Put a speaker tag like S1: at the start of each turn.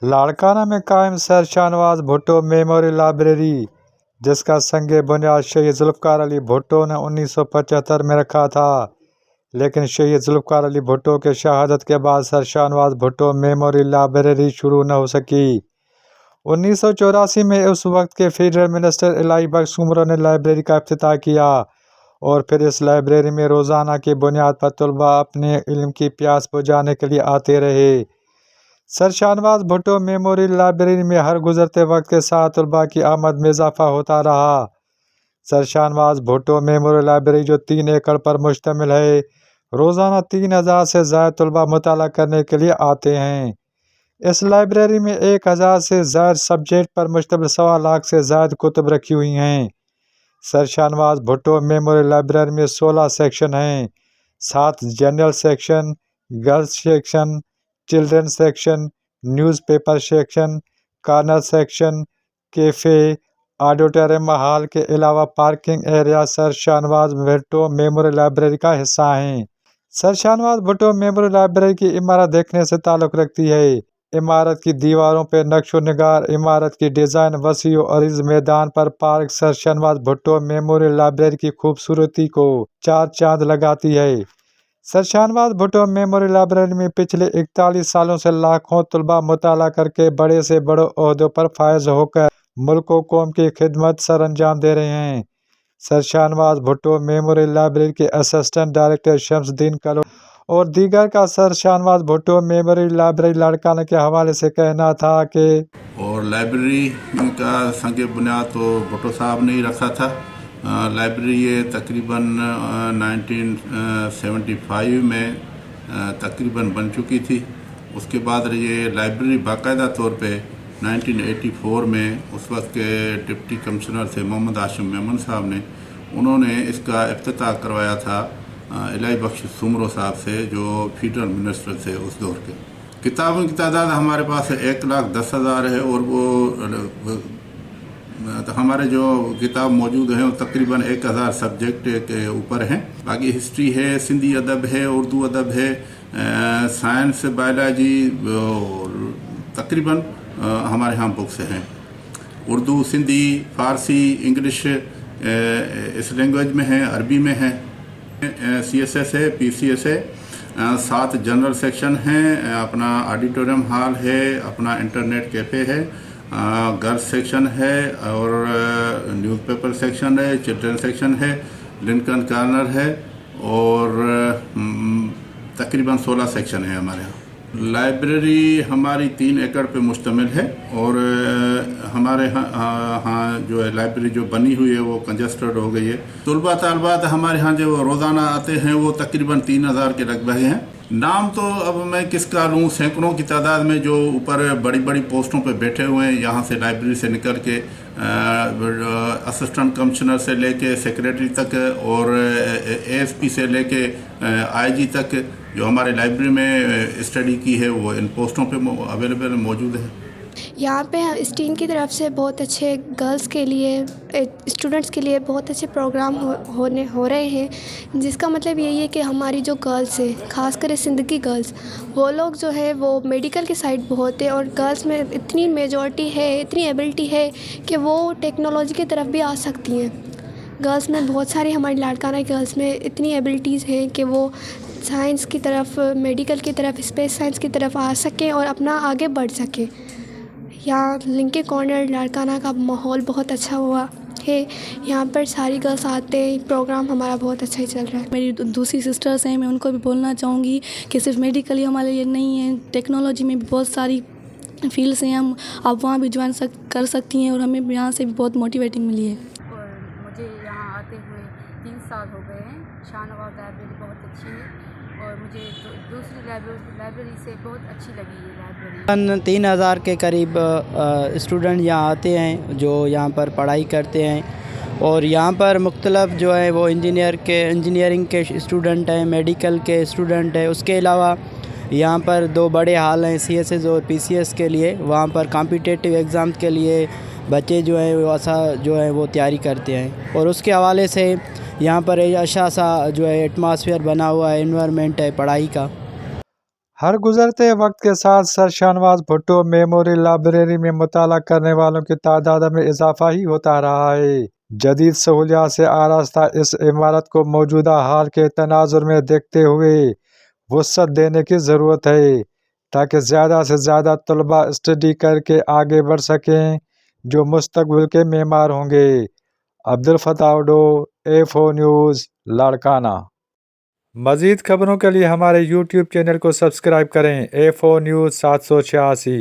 S1: लाड़काना में कायम sir Shahnawaz Bhutto memorial library, जिसका संग बुनियाद शहीद जुल्फ़िकार अली भुट्टो ने 1975 में रखा था, लेकिन शहीद जुल्फ़िकार अली भुट्टो के शहादत के बाद sir Shahnawaz Bhutto memorial library शुरू न हो सकी। 1984 में उस वक्त के फेडरल मिनिस्टर इलाही बख्श उमरों ने लाइब्रेरी का इफ्तिताह किया और फिर इस लाइब्रेरी में रोज़ाना की बुनियाद पर तलबा अपने इल्म की प्यास बुझाने के लिए आते रहे। Sir Shahnawaz Bhutto memorial library में हर गुजरते वक्त के साथ तलबा की आमद में इजाफा होता रहा। Sir Shahnawaz Bhutto memorial library, जो 3 एकड़ पर मुश्तमिल है, रोज़ाना 3000 से ज़्यादा तलबा मुताला करने के लिए आते हैं। इस लाइब्रेरी में 1000 से ज़्यादा सब्जेक्ट पर मुश्तमिल 1.25 लाख से ज़्यादा कुतुब रखी हुई हैं। Sir Shahnawaz Bhutto memorial library में 16 सेक्शन हैं, 7 general section, girls section, children section, newspaper section, corner section, cafe, auditorium hall के अलावा parking area sir Shahnawaz Bhutto memorial library का हिस्सा हैं। Sir Shahnawaz Bhutto memorial library की इमारत देखने से ताल्लुक़ रखती है। इमारत की दीवारों पर नक्शो निगार इमारत की डिज़ाइन, वसी और अरीज़ मैदान पर park sir Shahnawaz Bhutto memorial library की खूबसूरती को 4 चांद लगाती है। Sir Shahnawaz Bhutto memorial library में पिछले 41 सालों से लाखों तलबा मुताला करके बड़े से बड़े ओहदों पर फायज होकर मुल्क व कौम की खिदमत सर अंजाम दे रहे हैं। Sir Shahnawaz Bhutto memorial library के असिस्टेंट डायरेक्टर शम्सुद्दीन कलो और दीगर का sir Shahnawaz Bhutto memorial library Larkana के हवाले से कहना था कि
S2: और लाइब्रेरी का संग बुनियाद तो भुट्टो साहब ने ही रखा था। लाइब्रेरी ये तकरीबन 1975 में तकरीबन बन चुकी थी। उसके बाद ये लाइब्रेरी बाकायदा तौर पे 1984 में उस वक्त के डिप्टी कमिश्नर थे मोहम्मद हाशिम मेमन साहब ने, उन्होंने इसका इफ्तिताह करवाया था इलाही बख्श उमरों साहब से, जो फेडरल मिनिस्टर थे उस दौर के। किताबों की तादाद हमारे पास 1,10,000 है और वो हमारे जो किताब मौजूद हैं वो तकरीबन 1000 सब्जेक्ट के ऊपर हैं। बाकी हिस्ट्री है, सिंधी अदब है, उर्दू अदब है, साइंस, बायोलॉजी, तकरीबन हमारे यहाँ बुक्स हैं। उर्दू, सिंधी, फ़ारसी, इंग्लिश इस लैंग्वेज में है, अरबी में है, CSS है, PCS है, 7 जनरल सेक्शन हैं, अपना ऑडिटोरियम हॉल है, अपना इंटरनेट कैफ़े है, गर्ल्स सेक्शन है और न्यूज़पेपर सेक्शन है, चिल्ड्रन सेक्शन है, लिंकन कॉर्नर है और तकरीबन 16 सेक्शन है हमारे यहाँ। लाइब्रेरी हमारी 3 एकड़ पे मुश्तमिल है और हमारे यहाँ जो है लाइब्रेरी जो बनी हुई है वो कंजस्टेड हो गई है। तलबा तालबात हमारे यहाँ जो रोज़ाना आते हैं वो तकरीबन 3000 के लगभग हैं। नाम तो अब मैं किसका लूँ, सैकड़ों की तादाद में जो ऊपर बड़ी बड़ी पोस्टों पे बैठे हुए हैं, यहाँ से लाइब्रेरी से निकल के असिस्टेंट कमिश्नर से लेके सेक्रेटरी तक और ASP से लेके IG तक जो हमारे लाइब्रेरी में स्टडी की है वो इन पोस्टों पे अवेलेबल मौजूद है।
S3: यहाँ पे स्टीम की तरफ से बहुत अच्छे गर्ल्स के लिए, स्टूडेंट्स के लिए बहुत अच्छे प्रोग्राम हो रहे हैं, जिसका मतलब यही है कि हमारी जो गर्ल्स हैं, ख़ासकर सिंदगी गर्ल्स, वो लोग जो है वो मेडिकल की साइड बहुत है और गर्ल्स में इतनी मेजॉरिटी है, इतनी एबिलिटी है कि वो टेक्नोलॉजी की तरफ भी आ सकती हैं। गर्ल्स में बहुत सारी, हमारी लाड़काना गर्ल्स में इतनी एबिलिटीज़ हैं कि वो साइंस की तरफ, मेडिकल की तरफ, स्पेस साइंस की तरफ आ सकें और अपना आगे बढ़ सकें। यहाँ लिंके कॉर्नर लाड़काना का माहौल बहुत अच्छा हुआ है, यहाँ पर सारी गर्ल्स आते हैं, प्रोग्राम हमारा बहुत अच्छा ही चल रहा है।
S4: मेरी दूसरी सिस्टर्स हैं, मैं उनको भी बोलना चाहूँगी कि सिर्फ मेडिकल ही हमारे लिए नहीं है, टेक्नोलॉजी में भी बहुत सारी फील्ड्स हैं, हम आप वहाँ भी ज्वाइन कर सकती हैं और हमें यहाँ से भी बहुत मोटिवेटिंग मिली है।
S5: और मुझे यहाँ आते हुए 3 साल हो गए हैं। शाहनवाज लाइब्रेरी बहुत अच्छी है और मुझे दूसरी लाइब्रेरी से बहुत अच्छी लगी ये लाइब्रेरी।
S6: 3000 के करीब स्टूडेंट यहाँ आते हैं जो यहाँ पर पढ़ाई करते हैं और यहाँ पर मुख्तलिफ जो है वो इंजीनियरिंग के स्टूडेंट हैं, मेडिकल के स्टूडेंट हैं। उसके अलावा यहाँ पर 2 बड़े हॉल हैं CSS और PCS के लिए, वहाँ पर कॉम्पिटिटिव एग्ज़ाम के लिए बच्चे जो हैं वो तैयारी करते हैं और उसके हवाले से यहाँ पर अच्छा सा जो है एटमॉस्फेयर बना हुआ है, एनवायरनमेंट है पढ़ाई का।
S1: हर गुजरते वक्त के साथ sir Shahnawaz Bhutto memorial library में मुताला करने वालों की तादाद में इजाफा ही होता रहा है। जदीद सहूलियात से आरास्ता इस इमारत को मौजूदा हाल के तनाजुर में देखते हुए वसअत देने की ज़रूरत है ताकि ज़्यादा से ज़्यादा तलबा स्टडी करके आगे बढ़ सकें जो मुस्तकबिल के मेमार होंगे। अब्दुल फताह उडो, A4 न्यूज़, लाड़काना। मज़ीद खबरों के लिए हमारे YouTube चैनल को सब्सक्राइब करें। A4 news 786।